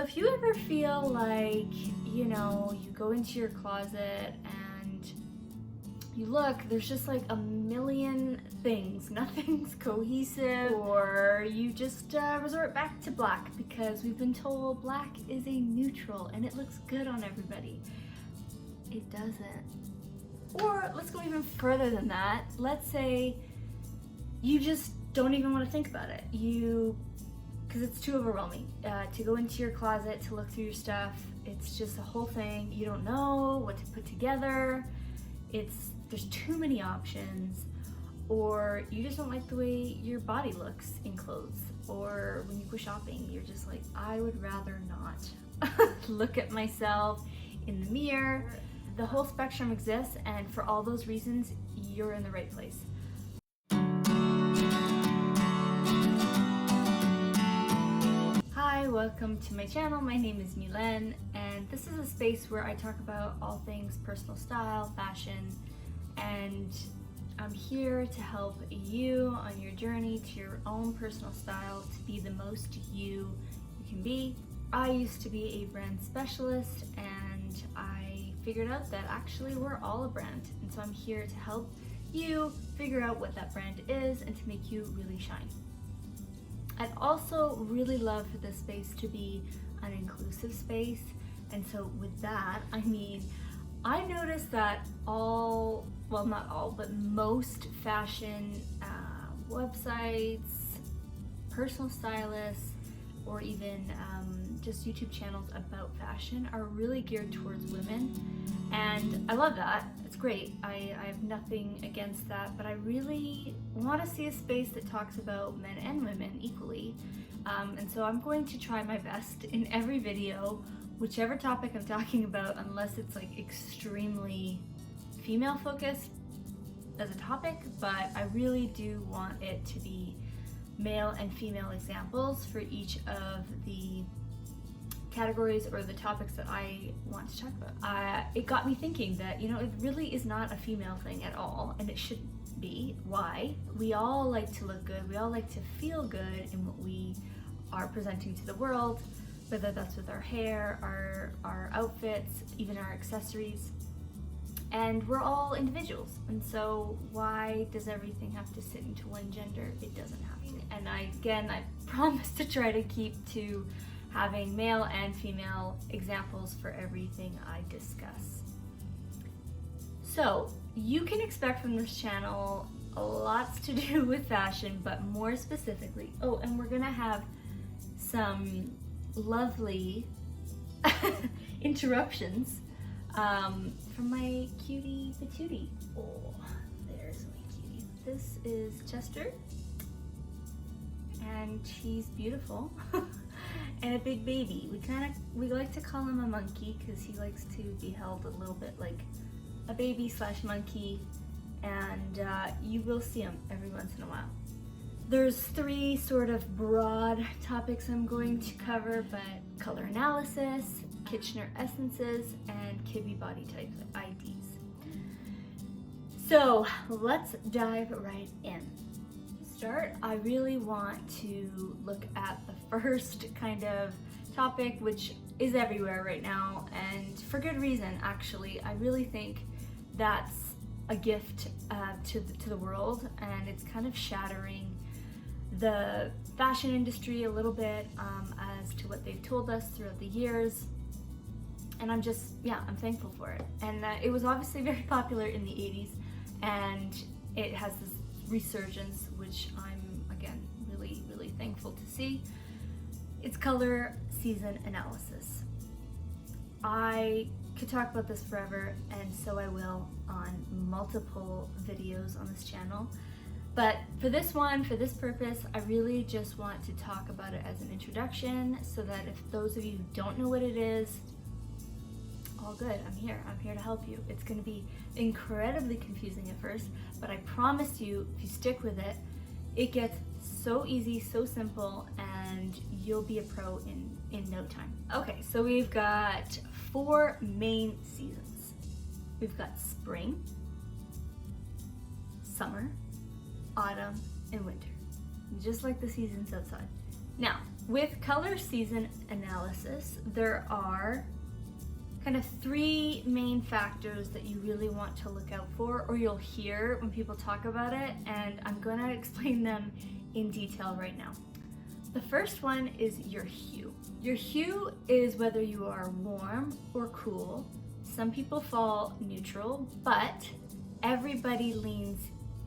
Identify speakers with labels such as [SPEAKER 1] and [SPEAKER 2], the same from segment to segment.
[SPEAKER 1] if you ever feel like, you know, you go into your closet and you look, there's just like a million things, nothing's cohesive, or you just resort back to black because we've been told black is a neutral and it looks good on everybody. It doesn't. Or let's go even further than that. Let's say you just don't even want to think about it. Because it's too overwhelming to go into your closet, to look through your stuff. It's just a whole thing. You don't know what to put together. There's too many options. Or you just don't like the way your body looks in clothes. Or when you go shopping, you're just like, I would rather not look at myself in the mirror. The whole spectrum exists, and for all those reasons, you're in the right place. Hi, welcome to my channel. My name is Milen, and this is a space where I talk about all things personal style, fashion, and I'm here to help you on your journey to your own personal style to be the most you can be. I used to be a brand specialist, and I figured out that actually we're all a brand, and so I'm here to help you figure out what that brand is and to make you really shine. I'd also really love for this space to be an inclusive space, and so with that, I mean, I noticed that not all, but most fashion websites, personal stylists, or even just YouTube channels about fashion are really geared towards women, and I love that. It's great. I have nothing against that, but I really want to see a space that talks about men and women equally, and so I'm going to try my best in every video, whichever topic I'm talking about, unless it's like extremely female focused as a topic, but I really do want it to be male and female examples for each of the categories or the topics that I want to talk about. It got me thinking that, you know, it really is not a female thing at all, and it should be. Why? We all like to look good, we all like to feel good in what we are presenting to the world, whether that's with our hair, our outfits, even our accessories. And we're all individuals, and so why does everything have to sit into one gender? It doesn't have to. And I promise to try to keep to having male and female examples for everything I discuss. So you can expect from this channel lots to do with fashion, but more specifically, and we're gonna have some lovely interruptions from my cutie patootie. Oh, there's my cutie. This is Chester, and he's beautiful and a big baby. We like to call him a monkey because he likes to be held a little bit like a baby / monkey, and you will see him every once in a while. There's three sort of broad topics I'm going to cover, but color analysis, Kitchener essences, and Kibbe body type IDs. So let's dive right in. To start, I really want to look at the first kind of topic, which is everywhere right now, and for good reason, actually. I really think that's a gift to the world, and it's kind of shattering the fashion industry a little bit as to what they've told us throughout the years. And I'm thankful for it. And it was obviously very popular in the 80s, and it has this resurgence, which I'm, again, really, really thankful to see. It's color season analysis. I could talk about this forever, and so I will on multiple videos on this channel. But for this one, for this purpose, I really just want to talk about it as an introduction, so that if those of you who don't know what it is, all good, I'm here to help you. It's going to be incredibly confusing at first, but I promise you, if you stick with it, it gets so easy, so simple, and you'll be a pro in no time. Okay, so we've got 4 main seasons. We've got spring, summer, autumn, and winter, just like the seasons outside. Now, With color season analysis, there are kind of three main factors that you really want to look out for, or you'll hear when people talk about it, and I'm going to explain them in detail right now. The first one is your hue. Your hue is whether you are warm or cool. Some people fall neutral, but everybody leans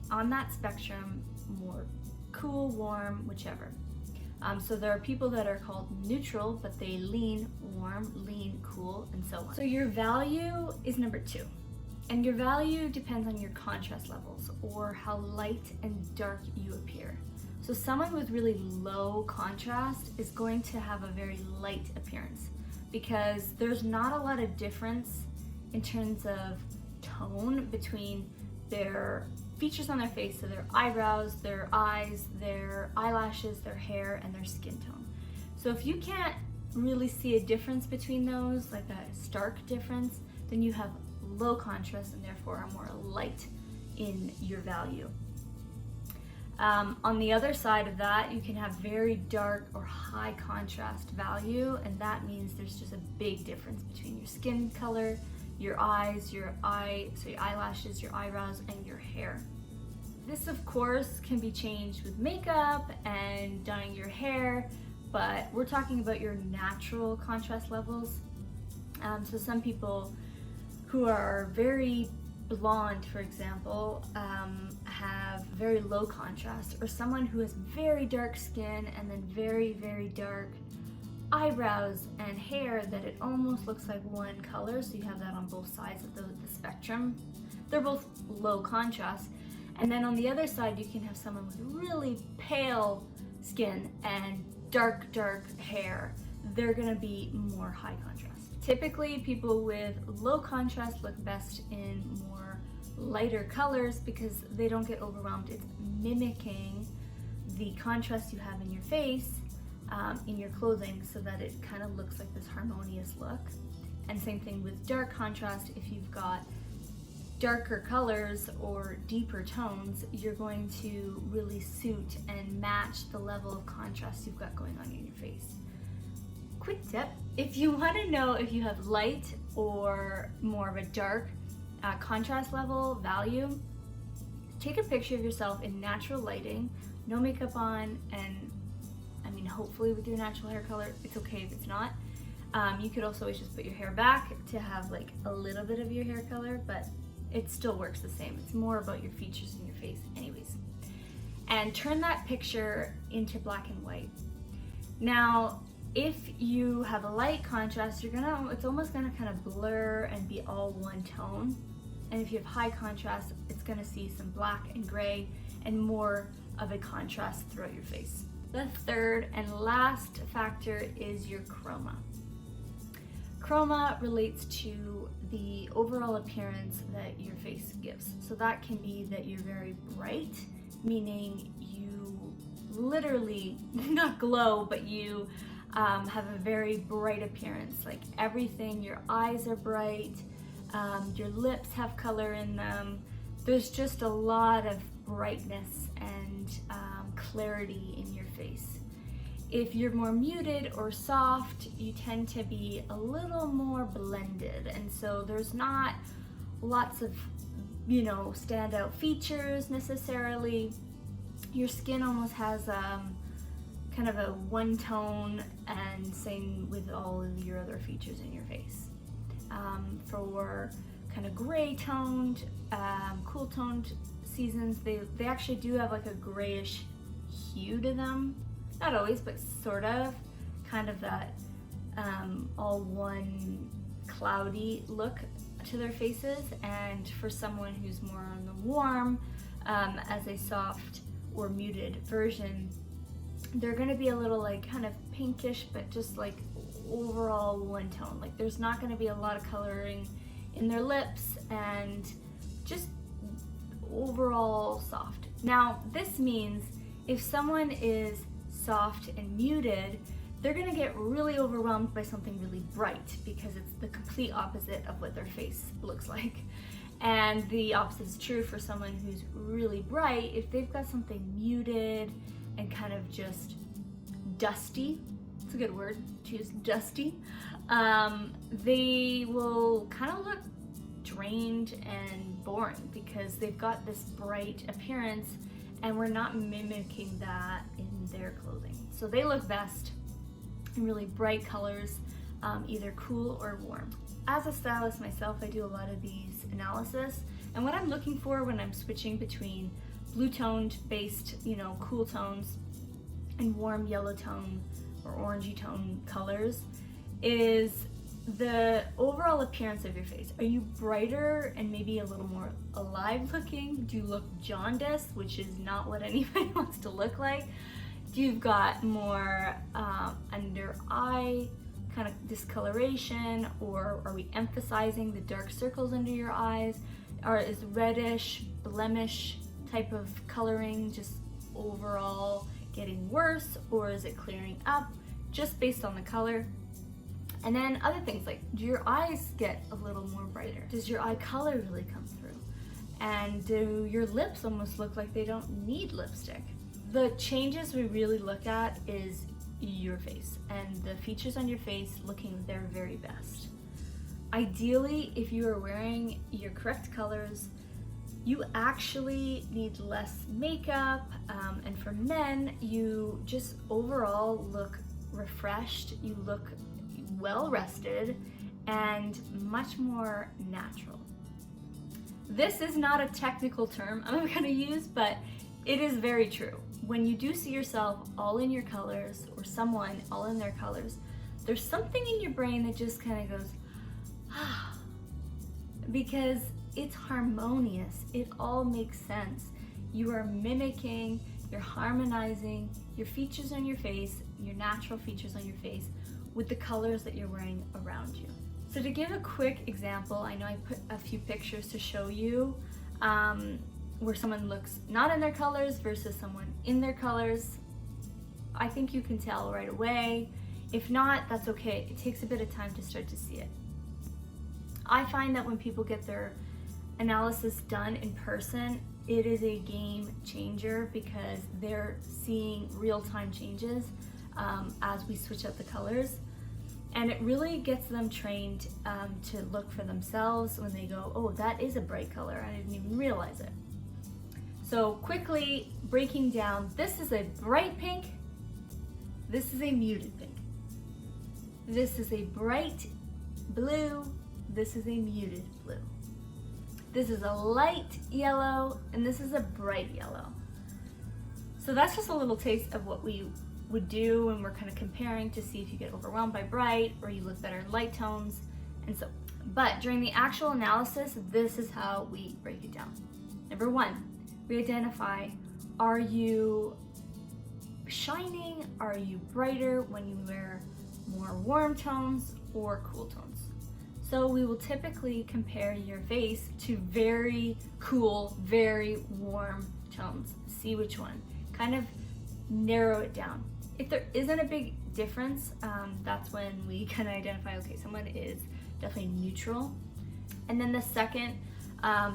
[SPEAKER 1] on that spectrum more cool, warm, whichever. So there are people that are called neutral, but they lean warm, lean cool, and so on. So your value is number 2. And your value depends on your contrast levels or how light and dark you appear. So someone with really low contrast is going to have a very light appearance because there's not a lot of difference in terms of tone between their features on their face, so their eyebrows, their eyes, their eyelashes, their hair, and their skin tone. So if you can't really see a difference between those, like a stark difference, then you have low contrast and therefore are more light in your value. On the other side of that, you can have very dark or high contrast value, and that means there's just a big difference between your skin color, your eyes, your eyelashes, your eyebrows, and your hair. This, of course, can be changed with makeup and dyeing your hair, but we're talking about your natural contrast levels. So some people who are very blonde, for example, have very low contrast, or someone who has very dark skin and then very, very dark eyebrows and hair that it almost looks like one color, so you have that on both sides of the spectrum. They're both low contrast. And then on the other side, you can have someone with really pale skin and dark hair. They're gonna be more high contrast. Typically, people with low contrast look best in more lighter colors because they don't get overwhelmed. It's mimicking the contrast you have in your face, in your clothing, so that it kind of looks like this harmonious look. And same thing with dark contrast. If you've got darker colors or deeper tones, you're going to really suit and match the level of contrast you've got going on in your face. Quick tip, if you want to know if you have light or more of a dark contrast level value, take a picture of yourself in natural lighting, no makeup on, and I mean, hopefully with your natural hair color. It's okay if it's not. You could also always just put your hair back to have like a little bit of your hair color, but it still works the same. It's more about your features in your face anyways. And turn that picture into black and white. Now, if you have a light contrast, it's almost gonna kind of blur and be all one tone. And if you have high contrast, it's gonna see some black and gray and more of a contrast throughout your face. The third and last factor is your chroma. Chroma relates to the overall appearance that your face gives. So that can be that you're very bright, meaning you literally, not glow, but you have a very bright appearance. Like everything, your eyes are bright, your lips have color in them. There's just a lot of brightness and clarity in your face. If you're more muted or soft, you tend to be a little more blended, and so there's not lots of, standout features necessarily. Your skin almost has kind of a one tone, and same with all of your other features in your face. For kind of gray toned, cool toned seasons, they actually do have like a grayish hue to them. Not always, but sort of, kind of that all one cloudy look to their faces. And for someone who's more on the warm, as a soft or muted version, they're gonna be a little like kind of pinkish, but just like overall one tone. Like there's not gonna be a lot of coloring in their lips, and just overall soft. Now, this means if someone is soft and muted, they're gonna get really overwhelmed by something really bright because it's the complete opposite of what their face looks like. And the opposite is true for someone who's really bright. If they've got something muted and kind of just dusty, it's a good word to use, dusty, they will kind of look drained and boring because they've got this bright appearance and we're not mimicking that in their clothing. So they look best in really bright colors, either cool or warm. As a stylist myself, I do a lot of these analysis, and what I'm looking for when I'm switching between blue toned based, cool tones and warm yellow tone or orangey tone colors is the overall appearance of your face. Are you brighter and maybe a little more alive looking? Do you look jaundiced, which is not what anybody wants to look like? Do you've got more under eye kind of discoloration, or are we emphasizing the dark circles under your eyes? Or is reddish, blemish type of coloring just overall getting worse, or is it clearing up just based on the color? And then other things like, do your eyes get a little more brighter? Does your eye color really come through? And do your lips almost look like they don't need lipstick? The changes we really look at is your face and the features on your face looking their very best. Ideally, if you are wearing your correct colors, you actually need less makeup, and for men, you just overall look refreshed, you look well rested, and much more natural. This is not a technical term I'm going to use, but it is very true. When you do see yourself all in your colors, or someone all in their colors, there's something in your brain that just kind of goes, ah, because it's harmonious. It all makes sense. You are mimicking, you're harmonizing your features on your face, your natural features on your face, with the colors that you're wearing around you. So to give a quick example, I know I put a few pictures to show you where someone looks not in their colors versus someone in their colors. I think you can tell right away. If not, that's okay. It takes a bit of time to start to see it. I find that when people get their analysis done in person, it is a game changer because they're seeing real-time changes as we switch up the colors. And it really gets them trained to look for themselves when they go, oh, that is a bright color, I didn't even realize it. So quickly breaking down, this is a bright pink, this is a muted pink. This is a bright blue, this is a muted blue. This is a light yellow, and this is a bright yellow. So that's just a little taste of what we would do when we're kind of comparing to see if you get overwhelmed by bright or you look better in light tones. And so, but during the actual analysis, this is how we break it down. Number one, we identify, are you shining? Are you brighter when you wear more warm tones or cool tones? So we will typically compare your face to very cool, very warm tones. See which one. Kind of narrow it down. If there isn't a big difference, that's when we kind of identify, okay, someone is definitely neutral. And then the second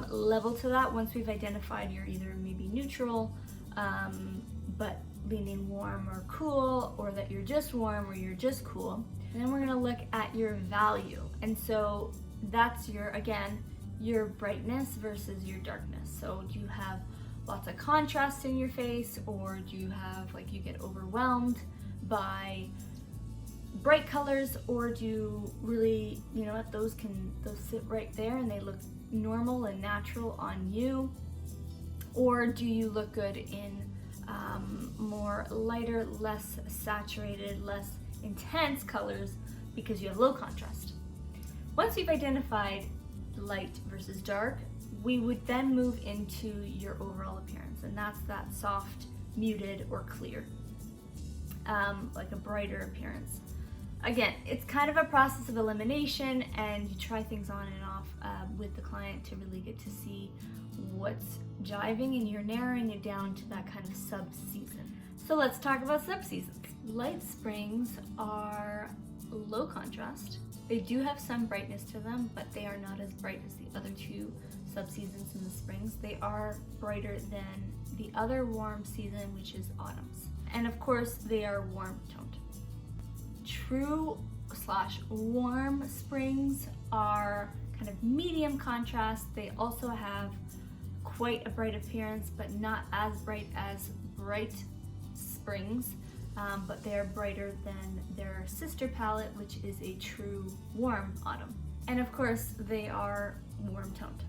[SPEAKER 1] level to that, once we've identified you're either maybe neutral, but leaning warm or cool, or that you're just warm or you're just cool, and then we're gonna look at your value. And so that's your, again, your brightness versus your darkness. So do you have lots of contrast in your face, or do you have, like, you get overwhelmed by bright colors, or do you really, you know what, those sit right there and they look normal and natural on you? Or do you look good in more lighter, less saturated, less intense colors because you have low contrast? Once you've identified light versus dark, we would then move into your overall appearance, and that's that soft, muted, or clear, like a brighter appearance. Again, it's kind of a process of elimination, and you try things on and off with the client to really get to see what's jiving, and you're narrowing it down to that kind of sub-season. So let's talk about sub-seasons. Light springs are low contrast. They do have some brightness to them, but they are not as bright as the other two sub-seasons in the springs. They are brighter than the other warm season, which is autumns. And of course, they are warm toned. true slash warm springs are kind of medium contrast. They also have quite a bright appearance, but not as bright as bright springs, but they're brighter than their sister palette, which is a true warm autumn. And of course, they are warm toned.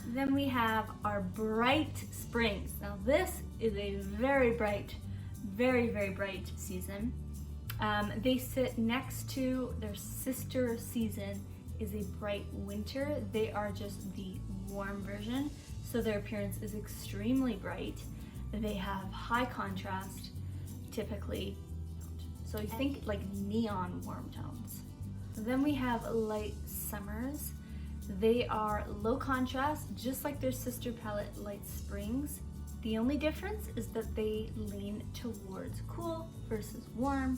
[SPEAKER 1] Then we have our bright springs. Now this is a very bright, very bright season. They sit next to their sister season is a bright winter. They are just the warm version, so their appearance is extremely bright. They have high contrast, typically. So you think like neon warm tones. Then we have light summers. They are low contrast, just like their sister palette, Light Springs. The only difference is that they lean towards cool versus warm.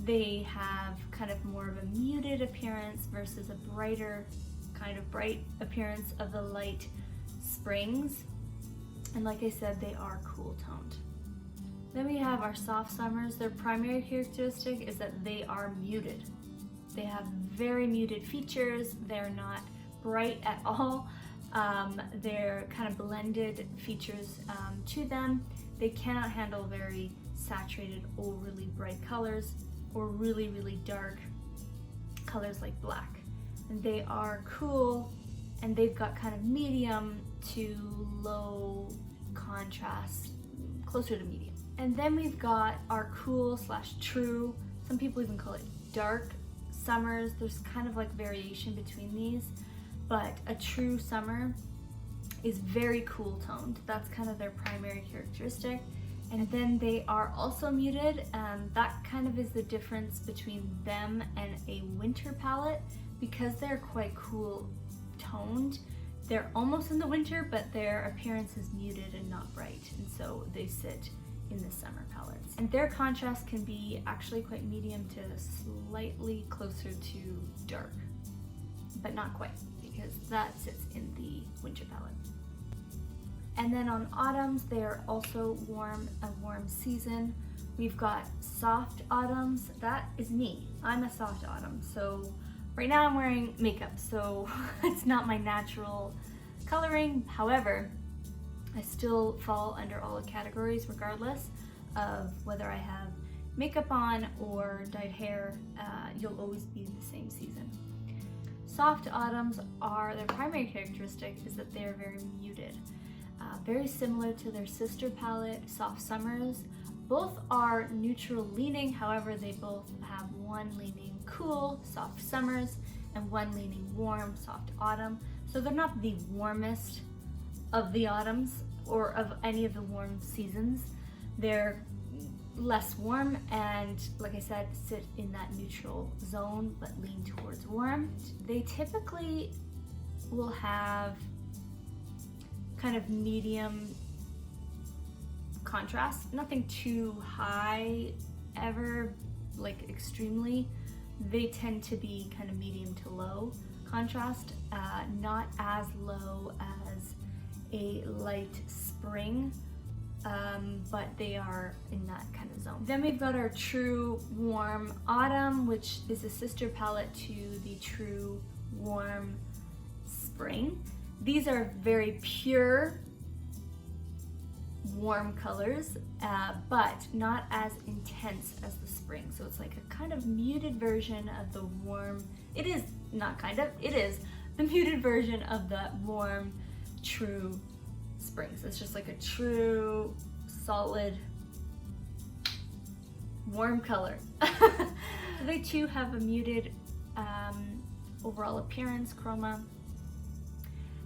[SPEAKER 1] They have kind of more of a muted appearance versus a brighter, kind of bright appearance of the Light Springs. And like I said, they are cool toned. Then we have our soft summers. Their primary characteristic is that they are muted. They have very muted features. They're not bright at all. They're kind of blended features to them. They cannot handle very saturated, overly bright colors or really dark colors like black. And they are cool, and they've got kind of medium to low contrast, closer to medium. And then we've got our cool slash true, some people even call it dark summers. There's kind of like variation between these, but a true summer is very cool toned. That's kind of their primary characteristic. And then they are also muted, and that kind of is the difference between them and a winter palette. Because they're quite cool toned, they're almost in the winter, but their appearance is muted and not bright, and so they sit in the summer palettes. And their contrast can be actually quite medium to slightly closer to dark, but not quite, because that sits in the winter palette. And then on autumns, they're also warm, a warm season. We've got soft autumns. That is me. I'm a soft autumn. So right now I'm wearing makeup, so it's not my natural coloring. However, I still fall under all the categories regardless of whether I have makeup on or dyed hair. You'll always be the same season. Soft autumns are, their primary characteristic is that they're very muted. Very similar to their sister palette, Soft Summers. Both are neutral leaning, however they both have one leaning cool, Soft Summers, and one leaning warm, Soft Autumn. So they're not the warmest of the autumns or of any of the warm seasons. They're less warm and, like I said, sit in that neutral zone but lean towards warm. They typically will have kind of medium contrast, nothing too high ever, like extremely. They tend to be kind of medium to low contrast, not as low as a light spring, but they are in that kind of zone. Then we've got our true warm autumn, which is a sister palette to the true warm spring. These are very pure, warm colors, but not as intense as the spring. So it's like a kind of muted version of the warm, it is not kind of, it is the muted version of the warm, true springs. It's just like a true, solid, warm color. They too have a muted overall appearance, chroma.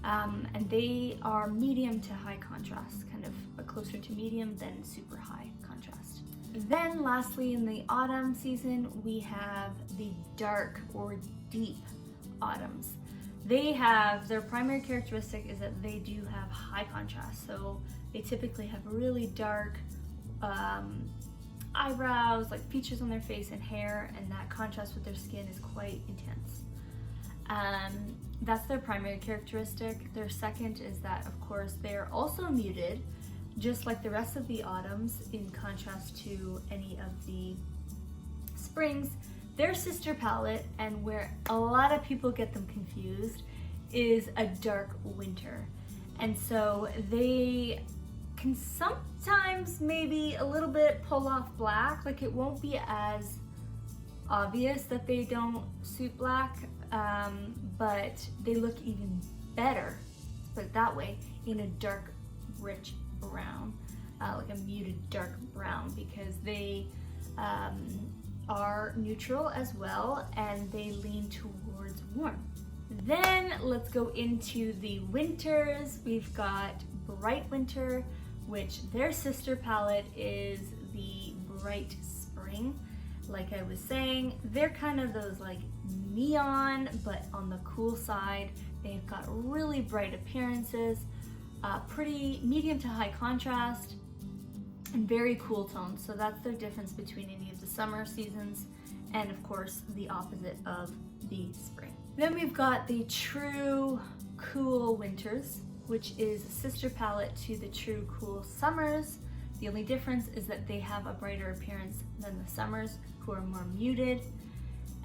[SPEAKER 1] And they are medium to high contrast, kind of closer to medium than super high contrast. Then lastly, in the autumn season, we have the dark or deep autumns. They have, their primary characteristic is that they do have high contrast. So they typically have really dark eyebrows, like features on their face and hair, and that contrast with their skin is quite intense. That's their primary characteristic. Their second is that, of course, they're also muted, just like the rest of the autumns, in contrast to any of the Springs. Their sister palette, and where a lot of people get them confused, is a dark winter. And so they can sometimes maybe a little bit pull off black, like it won't be as obvious that they don't suit black, but they look even better, put it that way, in a dark, rich brown, like a muted dark brown, because they are neutral as well, and they lean towards warm. Then let's go into the winters. We've got Bright Winter, which their sister palette is the Bright Spring. Like I was saying, they're kind of those like neon, but on the cool side. They've got really bright appearances, pretty medium to high contrast, and very cool tones. So that's the difference between any of the summer seasons and of course the opposite of the spring. Then we've got the True Cool Winters, which is a sister palette to the True Cool Summers. The only difference is that they have a brighter appearance than the Summers, who are more muted.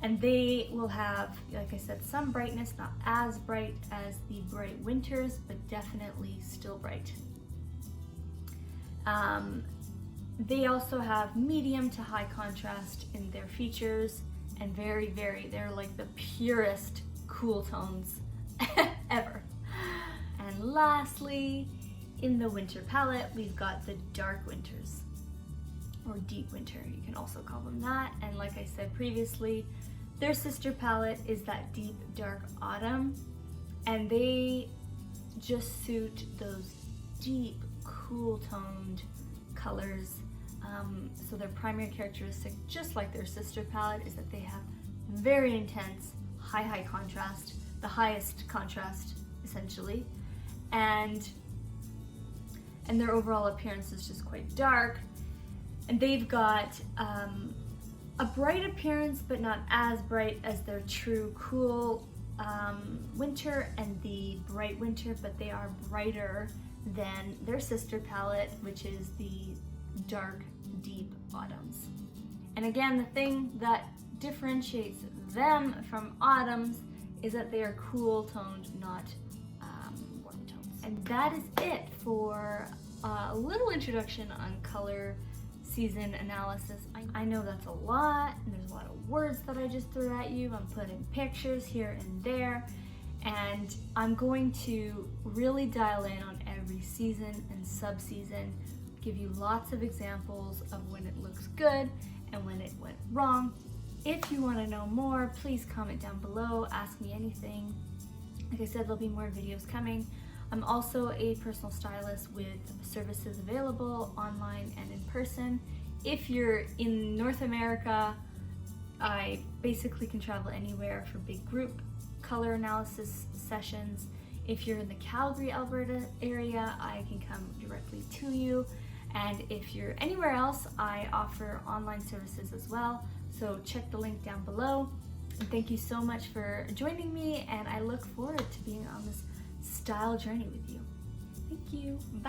[SPEAKER 1] And they will have, like I said, some brightness, not as bright as the Bright Winters, but definitely still bright. They also have medium to high contrast in their features, and they're like the purest cool tones ever. And lastly, in the winter palette, we've got the Dark Winters, or Deep Winter, you can also call them that. And like I said previously, their sister palette is that Deep Dark Autumn, and they just suit those deep, cool toned colors. So their primary characteristic, just like their sister palette, is that they have very intense, high contrast, the highest contrast essentially, and their overall appearance is just quite dark. And they've got a bright appearance, but not as bright as their True Cool Winter and the Bright Winter, but they are brighter than their sister palette, which is the Dark Deep Autumns. And again, the thing that differentiates them from Autumns is that they are cool toned, not warm tones. And that is it for a little introduction on color season analysis. I know that's a lot, and there's a lot of words that I just threw at you. I'm putting pictures here and there, and I'm going to really dial in on every season and sub-season, give you lots of examples of when it looks good and when it went wrong. If you want to know more, please comment down below, ask me anything. Like I said, there'll be more videos coming. I'm also a personal stylist with services available online and in person. If you're in North America, I basically can travel anywhere for big group color analysis sessions. If you're in the Calgary, Alberta area, I can come directly to you. And if you're anywhere else, I offer online services as well. So check the link down below. And thank you so much for joining me, and I look forward to being on this style journey with you. Thank you. Bye.